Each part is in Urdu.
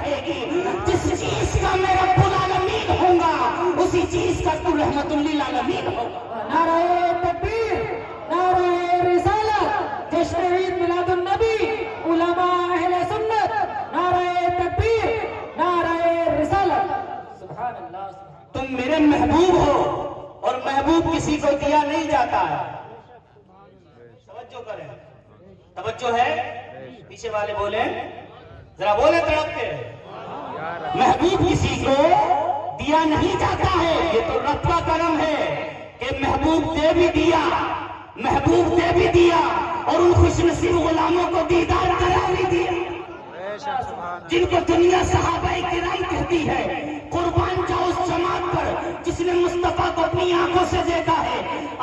رہے گی. جس چیز کا میں رب العالمین ہوں گا اسی چیز کا تو رحمت للعالمین ہوگا. نعرہ تکبیر، نعرہ رسالت، جشن عید میلاد النبی، علماء اہل سنت، نعرہ تکبیر، نعرہ رسالت. سبحان اللہ. تم میرے محبوب ہو اور محبوب کسی کو دیا نہیں جاتا ہے. توجہ کریں، توجہ ہے. پیچھے والے بولیں، ذرا بولیں تڑپ کے. محبوب کسی کو دیا نہیں جاتا ہے. یہ تو رب کا کرم ہے کہ محبوب دے بھی دیا، محبوب دے بھی دیا اور ان خوش نصیب غلاموں کو دیدار کرا بھی دیا جن کو دنیا صحابہ کرام کہتی ہے. قربان جاؤ اس جماعت پر جس نے مصطفیٰ کو اپنی آنکھوں سے دیکھا ہے.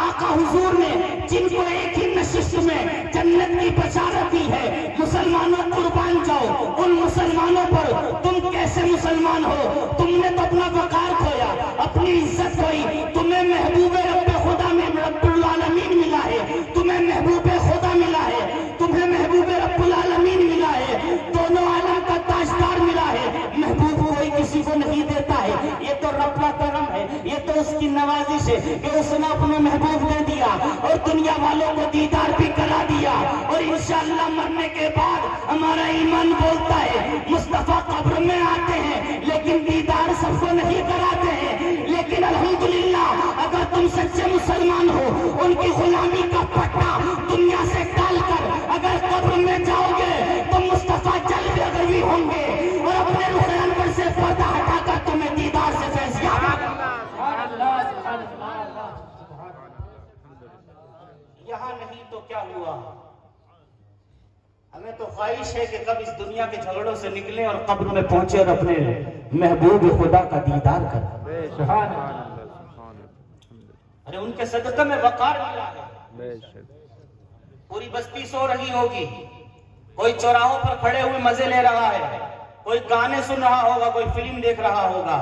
آقا حضور نے جن کو ایک ہی نشست میں جنت کی بشارت دی ہے. مسلمانوں قربان جاؤ ان مسلمانوں پر. تم کیسے مسلمان ہو؟ تم نے تو اپنا وقار کھویا، اپنی عزت کھوئی. تمہیں محبوب رب خدا میں رب العالمین ملا ہے، تمہیں محبوب خدا ملا ہے، تمہیں محبوب رب العالمین ملا ہے، دونوں عالم کا تاجدار ملا ہے. محبوب کوئی کسی کو نہیں دیتا ہے. یہ تو رب کا کرم ہے، یہ تو اس کی نوازش ہے کہ اس نے اپنے محبوب دے دیا اور دنیا والوں کو دیدار بھی کرا دیا. اور انشاءاللہ مرنے کے بعد ہمارا ایمان بولتا ہے مصطفیٰ قبر میں آتے ہیں لیکن دیدار سب کو نہیں کراتے ہیں. لیکن الحمدللہ اگر تم سچے مسلمان ہو ان کی غلامی کا پٹا دنیا سے ڈال کر اگر قبر میں جاؤ گے تو مصطفیٰ جل بھی اگر بھی ہوں گے اور اپنے رخ انور سے پردہ ہٹا کر تمہیں دیدار سے فیضیاب. یہاں نہیں تو کیا ہوا؟ ہمیں تو خواہش ہے کہ کب اس دنیا کے جھگڑوں سے نکلیں اور قبر میں پہنچے اور اپنے محبوب خدا کا دیدار کریں. ارے ان کے صدقہ میں وقار ملا ہے. پوری بستی سو رہی ہوگی، کوئی چوراہوں پر کھڑے ہوئے مزے لے رہا ہے، کوئی گانے سن رہا ہوگا، کوئی فلم دیکھ رہا ہوگا.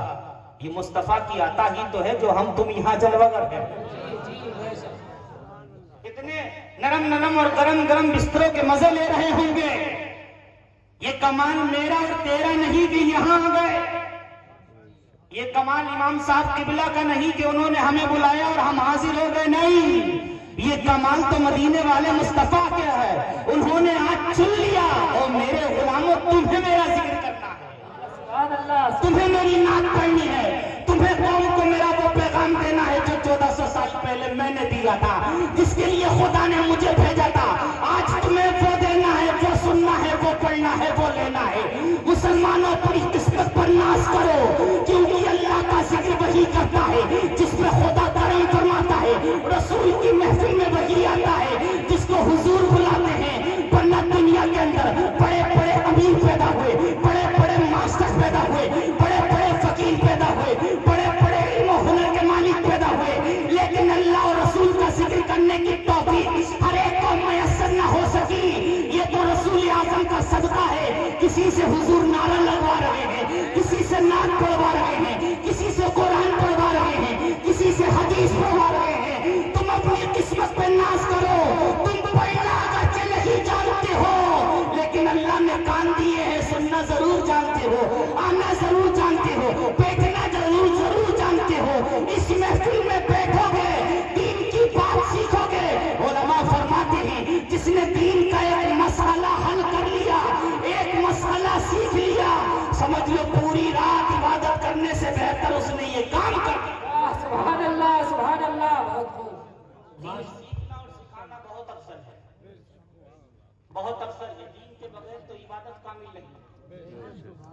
یہ مصطفیٰ کی عطا ہی تو ہے جو ہم تم یہاں جلوہ گر ہیں. کتنے نرم نرم اور گرم گرم بستروں کے مزے لے رہے ہوں گے. یہ کمال میرا اور تیرا نہیں کہ یہاں آ گئے. یہ کمال امام صاحب قبلہ کا نہیں کہ انہوں نے ہمیں بلایا اور ہم حاضر ہو گئے. نہیں، یہ کمال تو مدینے والے مصطفیٰ کیا ہے. انہوں نے آج چن لیا اور میرے غلاموں تمہیں میرا ذکر کرنا ہے، تمہیں میری نعت پڑھنی ہے، تمہیں قوم کو میرا وہ پیغام دینا ہے جو 1400 سال پہلے میں نے دیا تھا، جس کے لیے خدا نے مجھے بھیجا تھا. آج تمہیں وہ دینا ہے، وہ سننا ہے، وہ پڑھنا ہے، وہ لینا ہے. مسلمانوں اپنی قسمت پر ناز کرو کیونکہ اللہ کا ذکر وہی کرتا ہے جس پہ خدا کرم فرماتا ہے. رسول کی محفل میں وہی آتا ہے جس کو حضور بلاتے ہیں. ورنہ دنیا کے اندر بڑے بڑے امیر پیدا ہوئے، بڑے بڑے ماسٹر پیدا ہوئے، بڑے بڑے فقیر پیدا ہوئے، بڑے بڑے علم و ہنر کے مالک پیدا ہوئے، لیکن اللہ اور رسول کا ذکر کرنے کی توفیق ہر ایک کو میسر نہ ہو سکی. یہ تو رسول اعظم کا صدقہ ہے. کسی سے حضور نعرہ لگوا رہے ہیں، کسی سے نعت پڑھوا رہے ہیں، کسی سے قرآن پڑھوا رہے ہیں، کسی سے حدیث پڑھوا رہے ہیں. تم اپنی قسمت پہ ناز کرو. تم پڑھنا اگرچہ نہیں جانتے ہو لیکن اللہ نے کان دیے ہیں، سننا ضرور جانتے ہو، آنا ضرور جانتے ہو، بیٹھنا ضرور جانتے ہو. اس محفل میں بیٹھو گے دین کی بات سیکھو گے. علماء فرماتے ہیں جس نے دین کا ایک مسئلہ حل کر لیا، ایک مسئلہ سیکھ لیا، سمجھ لو پوری رات عبادت کرنے سے بہتر اس نے یہ کام کر دیا. سبحان اللہ، سبحان اللہ. بہت خوب. دین سیکھنا اور سکھانا بہت افضل ہے، بہت افضل ہے. دین کے بغیر تو عبادت کامل نہیں.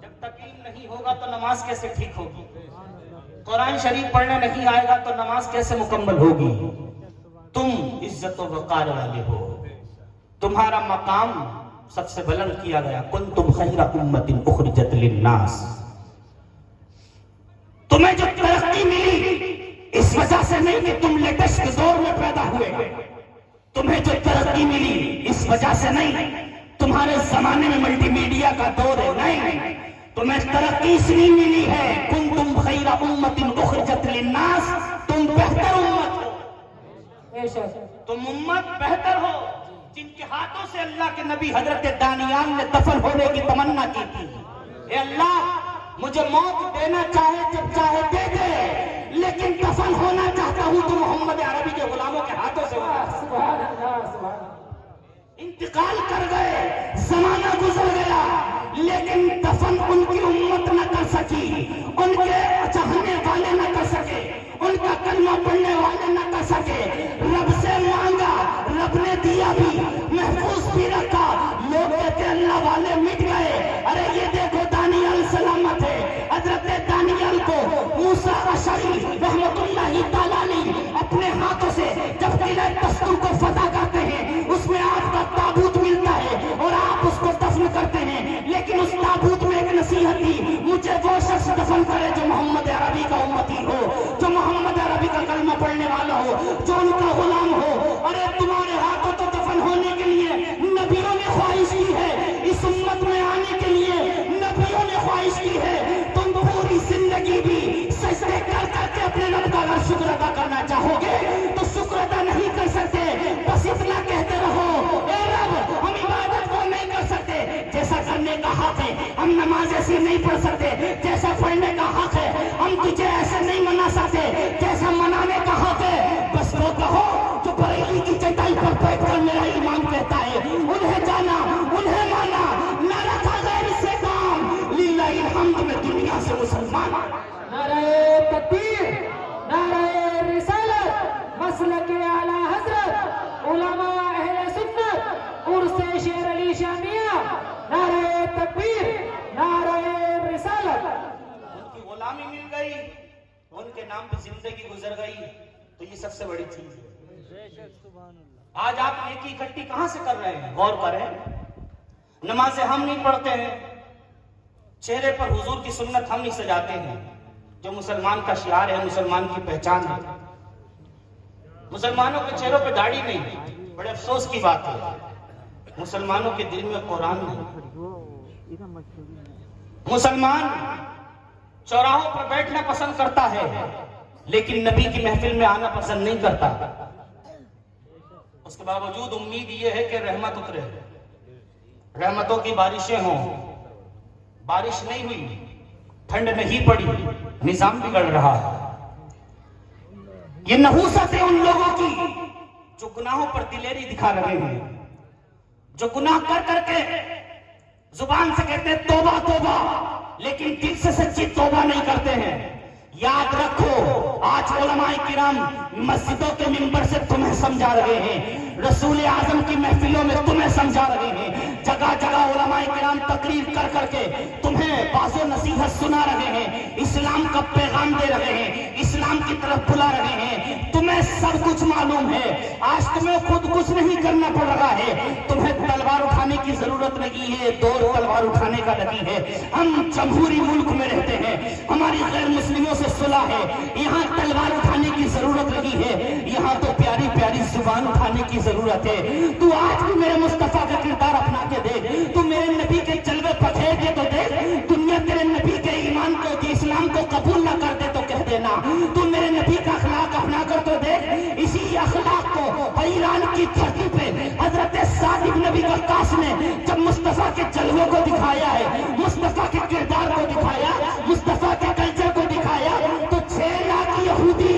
جب تک علم نہیں ہوگا تو نماز کیسے ٹھیک ہوگی؟ قرآن شریف پڑھنے نہیں آئے گا تو نماز کیسے مکمل ہوگی؟ تم عزت و وقار والے ہو، تمہارا مقام سب سے بلند کیا گیا. کنتم خیر امت اخرجت للناس. تمہیں جو ترقی ملی اس وجہ سے نہیں کہ تم لیٹسٹ کے دور میں پیدا ہوئے. تمہیں جو ترقی ملی اس وجہ سے نہیں تمہارے زمانے میں ملٹی میڈیا کا دور ہے. نہیں، تمہیں ترقی اس لیے ملی ہے کنتم خیر امت اخرجت للناس. تم بہتر امت ہو، تم امت بہتر ہو جن کے ہاتھوں سے اللہ کے نبی حضرت دانیال نے دفن ہونے کی تمنا کی تھی. اے اللہ مجھے موت دینا چاہے جب چاہے دے دے، لیکن دفن ہونا چاہتا ہوں تو محمد عربی کے غلاموں کے ہاتھوں سے ہونا۔ سبحان اللہ سبحان اللہ۔ انتقال کر گئے، زمانہ گزر گیا، لیکن دفن ان کی امت نہ کر سکی، ان کے چاہنے والے نہ کر سکے، ان کا کلمہ پڑھنے والے نہ کر سکے۔ رب سے مانگا، رب نے دیا بھی، محفوظ بھی رکھا۔ لوگ کہتے اللہ والے مٹ گئے، ارے یہ دیکھو دانیال سلامت ہے۔ حضرت دانیال کو موسیٰ اشعری رحمت اللہ تعالیٰ علیہ اپنے ہاتھوں سے جب قلعہ دستور کو فتح کرتے ہیں، اس میں آپ کا تابوت ملتا ہے اور آپ اس کو دفن کرتے ہیں، لیکن اس تابوت میں ایک نصیحت تھی، مجھے وہ شخص دفن کرے جو محمد عربی کا امتی ہو، جو محمد عربی کا کلمہ پڑھنے والا ہو، جو ان کا غلام ہو۔ ارے تمہارے ہاتھوں تو دفن ہونے کے لیے نبیوں نے خواہش کی ہے، اس امت میں آنے کے لیے نبیوں نے خواہش کی ہے۔ تم پوری زندگی بھی سجدے کر کر کے اپنے رب کا اگر شکر ادا کرنا چاہو گے تو شکر ادا نہیں کر سکتے، بس اتنا کہتے رہو اے رب ہم عبادت کو نہیں کر سکتے جیسا کرنے کا حق ہے، ہم نماز ایسی نہیں پڑھ سکتے جیسا پڑھنے کا حق ہے، ہم تجھے ایسے نہیں منا سکتے جیسا منانے کا حق ہے۔ بس وہ کہو جو بریلی کی چٹائی پر بیٹھ کر میرا ایمان کہتا ہے، انہیں جانا انہیں مانا، نہ رکھا غیر سے کام، للہ الحمد میں دنیا سے مسلمان۔ نعرہ تکبیر، نعرہ رسالت، مسلک اعلی حضرت علماء اہل سنت عرس شیر علی شاہ میاں، نعرہ تکبیر، نعرہ رسالت۔ ان کی غلامی مل گئی، ان کے نام پہ زندگی گزر گئی، تو یہ سب سے بڑی چیز ہے۔ آج آپ نیکی اکٹھی کہاں سے کر رہے ہیں؟ غور کریں، نمازیں ہم نہیں پڑھتے ہیں، چہرے پر حضور کی سنت ہم نہیں سجاتے ہیں، جو مسلمان کا شعار ہے، مسلمان کی پہچان ہے۔ مسلمانوں کے چہروں پہ داڑھی نہیں، بڑے افسوس کی بات ہے، مسلمانوں کے دل میں قرآن نہیں۔ مسلمان چوراہوں پر بیٹھنا پسند کرتا ہے، لیکن نبی کی محفل میں آنا پسند نہیں کرتا۔ اس کے باوجود امید یہ ہے کہ رحمت اترے، رحمتوں کی بارشیں ہوں۔ بارش نہیں ہوئی، ٹھنڈ نہیں پڑی، نظام بگڑ رہا ہے۔ یہ نحوست ہے ان لوگوں کی جو گناہوں پر دلیری دکھا رہے ہیں، جو گناہ کر کر کے زبان سے کہتے ہیں توبہ توبہ، لیکن دل سے سچی توبہ نہیں کرتے ہیں۔ یاد رکھو، آج علماء کرام مسجدوں کے منبر سے تمہیں سمجھا رہے ہیں، رسول اعظم کی محفلوں میں تمہیں سمجھا رہے ہیں، جگہ جگہ علماء کرام تقریر کر کر کے تمہیں باز و نصیحت سنا رہے ہیں، اسلام کا پیغام دے رہے ہیں، اسلام کی طرف بلا رہے ہیں۔ تمہیں سب کچھ معلوم ہے، آج تمہیں خود کچھ نہیں کرنا پڑ رہا ہے، تمہیں تلوار اٹھانے کی ضرورت نہیں ہے، دور تلوار اٹھانے کا نہیں ہے۔ ہم جمہوری ملک میں رہتے ہیں، ہماری غیر مسلموں سے صلح ہے، یہاں تلوار اٹھانے کی ضرورت نہیں ہے، یہاں تو پیاری پیاری زبان اٹھانے کی ضرورت ہے۔ تو آج بھی میرے مصطفیٰ کا کردار اپنا کے دیکھ، تو میرے نبی کے جلوے پکھیر کے تو دیکھ، دنیا تیرے نبی کے ایمان کو اسلام کو قبول نہ کر دے تو کہہ دینا، تو میرے نبی کا اخلاق اپنا کر تو دیکھ۔ اسی اخلاق کو ایران کی دھرتی پہ حضرت سعد بن نبی وقاص نے جب مصطفیٰ کے جلووں کو دکھایا ہے، مصطفیٰ کے کردار کو دکھایا، مصطفیٰ کے کلچر کو دکھایا، تو 6 لاکھ یہودی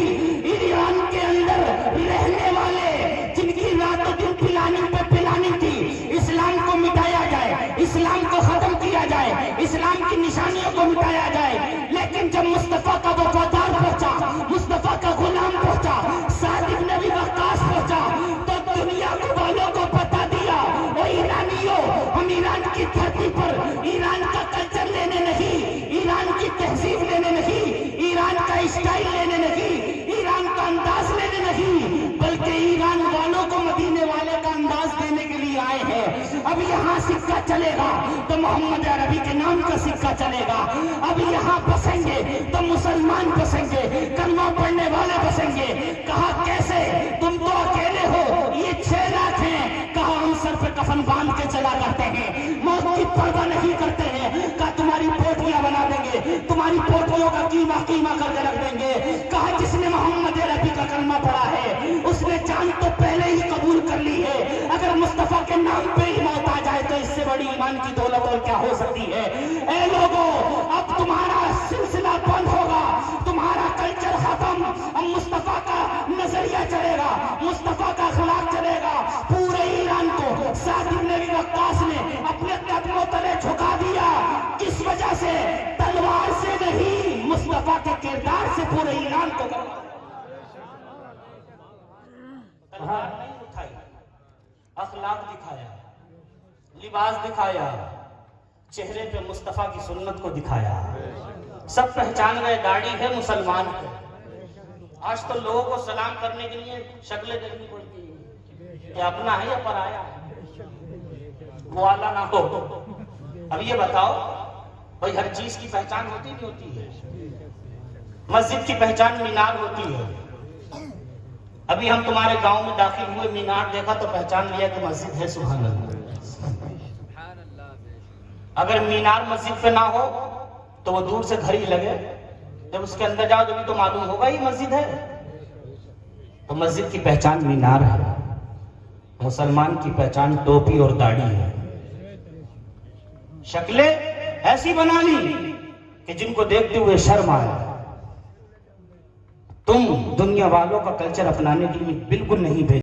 ایران کے اندر رہنے والے جن کی رات و دن پلاننگ پہ پلاننگ تھی، اسلام کو مٹایا جائے، اسلام کو ختم کیا جائے، اسلام کی نشانیوں کو مٹایا جائے، لیکن جب مصطفیٰ کا وفادار پہنچا، مصطفیٰ کا غلام پہنچا، سعد بن نبی وقاص پہنچا، تو دنیا کے والوں کو بتا دیا، او ایرانیوں، ہم ایران کی دھرتی پر ایران کا کلچر لینے نہیں، ایران کی تہذیب لینے نہیں، ایران کا اسٹائل لینے نہیں، ایران کا انداز لینے نہیں، بلکہ ایران والوں کو مدینے والے کا انداز دینے کے لیے آئے ہیں۔ اب یہاں سکہ چلے گا تو محمد عربی کے نام کا سکہ چلے گا، اب یہاں بسیں گے تو مسلمان بسیں گے، کلمہ پڑھنے والے بسیں گے۔ کہا کیسے؟ تم تو اکیلے ہو، یہ 6 لاکھ ہیں۔ کہا ہم سر پہ کفن باندھ کے چلا کرتے ہیں، موت کی پرواہ نہیں کرتے ہیں۔ کہا تمہاری پوٹلیاں بنا دیں گے، تمہاری پوٹلیوں کا قیمہ کر کے رکھ دیں گے۔ کہا جس نے محمد عربی کا کلمہ پڑھا ہے اس نے جان تو پہلے ہی قبول کر لی ہے، اگر مصطفیٰ کے نام پہ ہی موت آ جائے تو اس سے بڑی ایمان کی دولت اور کیا ہو سکتی ہے؟ اے لوگوں، تلوار نہیں اٹھائی، اخلاق دکھایا، لباس دکھایا، چہرے پہ مصطفیٰ کی سنت کو دکھایا. سب پہچان گئے داڑھی ہے مسلمان کو. آج تو لوگوں کو سلام کرنے کے لیے شکلیں دیکھنی پڑتی ہیں کہ اپنا ہے یا پرایا ہے، گوالا نہ ہو. اب یہ بتاؤ بھائی، ہر چیز کی پہچان ہوتی نہیں ہوتی ہے. مسجد کی پہچان مینار ہوتی ہے. ابھی ہم تمہارے گاؤں میں داخل ہوئے، مینار دیکھا تو پہچان لیا کہ مسجد ہے. سبحان اللہ. اگر مینار مسجد پہ نہ ہو تو وہ دور سے گھڑی لگے، جب اس کے اندر جاؤ جبھی تو معلوم ہوگا یہ مسجد ہے. تو مسجد کی پہچان مینار ہے، مسلمان کی پہچان ٹوپی اور داڑھی ہے. شکلیں ایسی بنا لی کہ جن کو دیکھتے ہوئے شرم آئے. تم دنیا والوں کا کلچر اپنانے کے لیے بالکل نہیں بھیج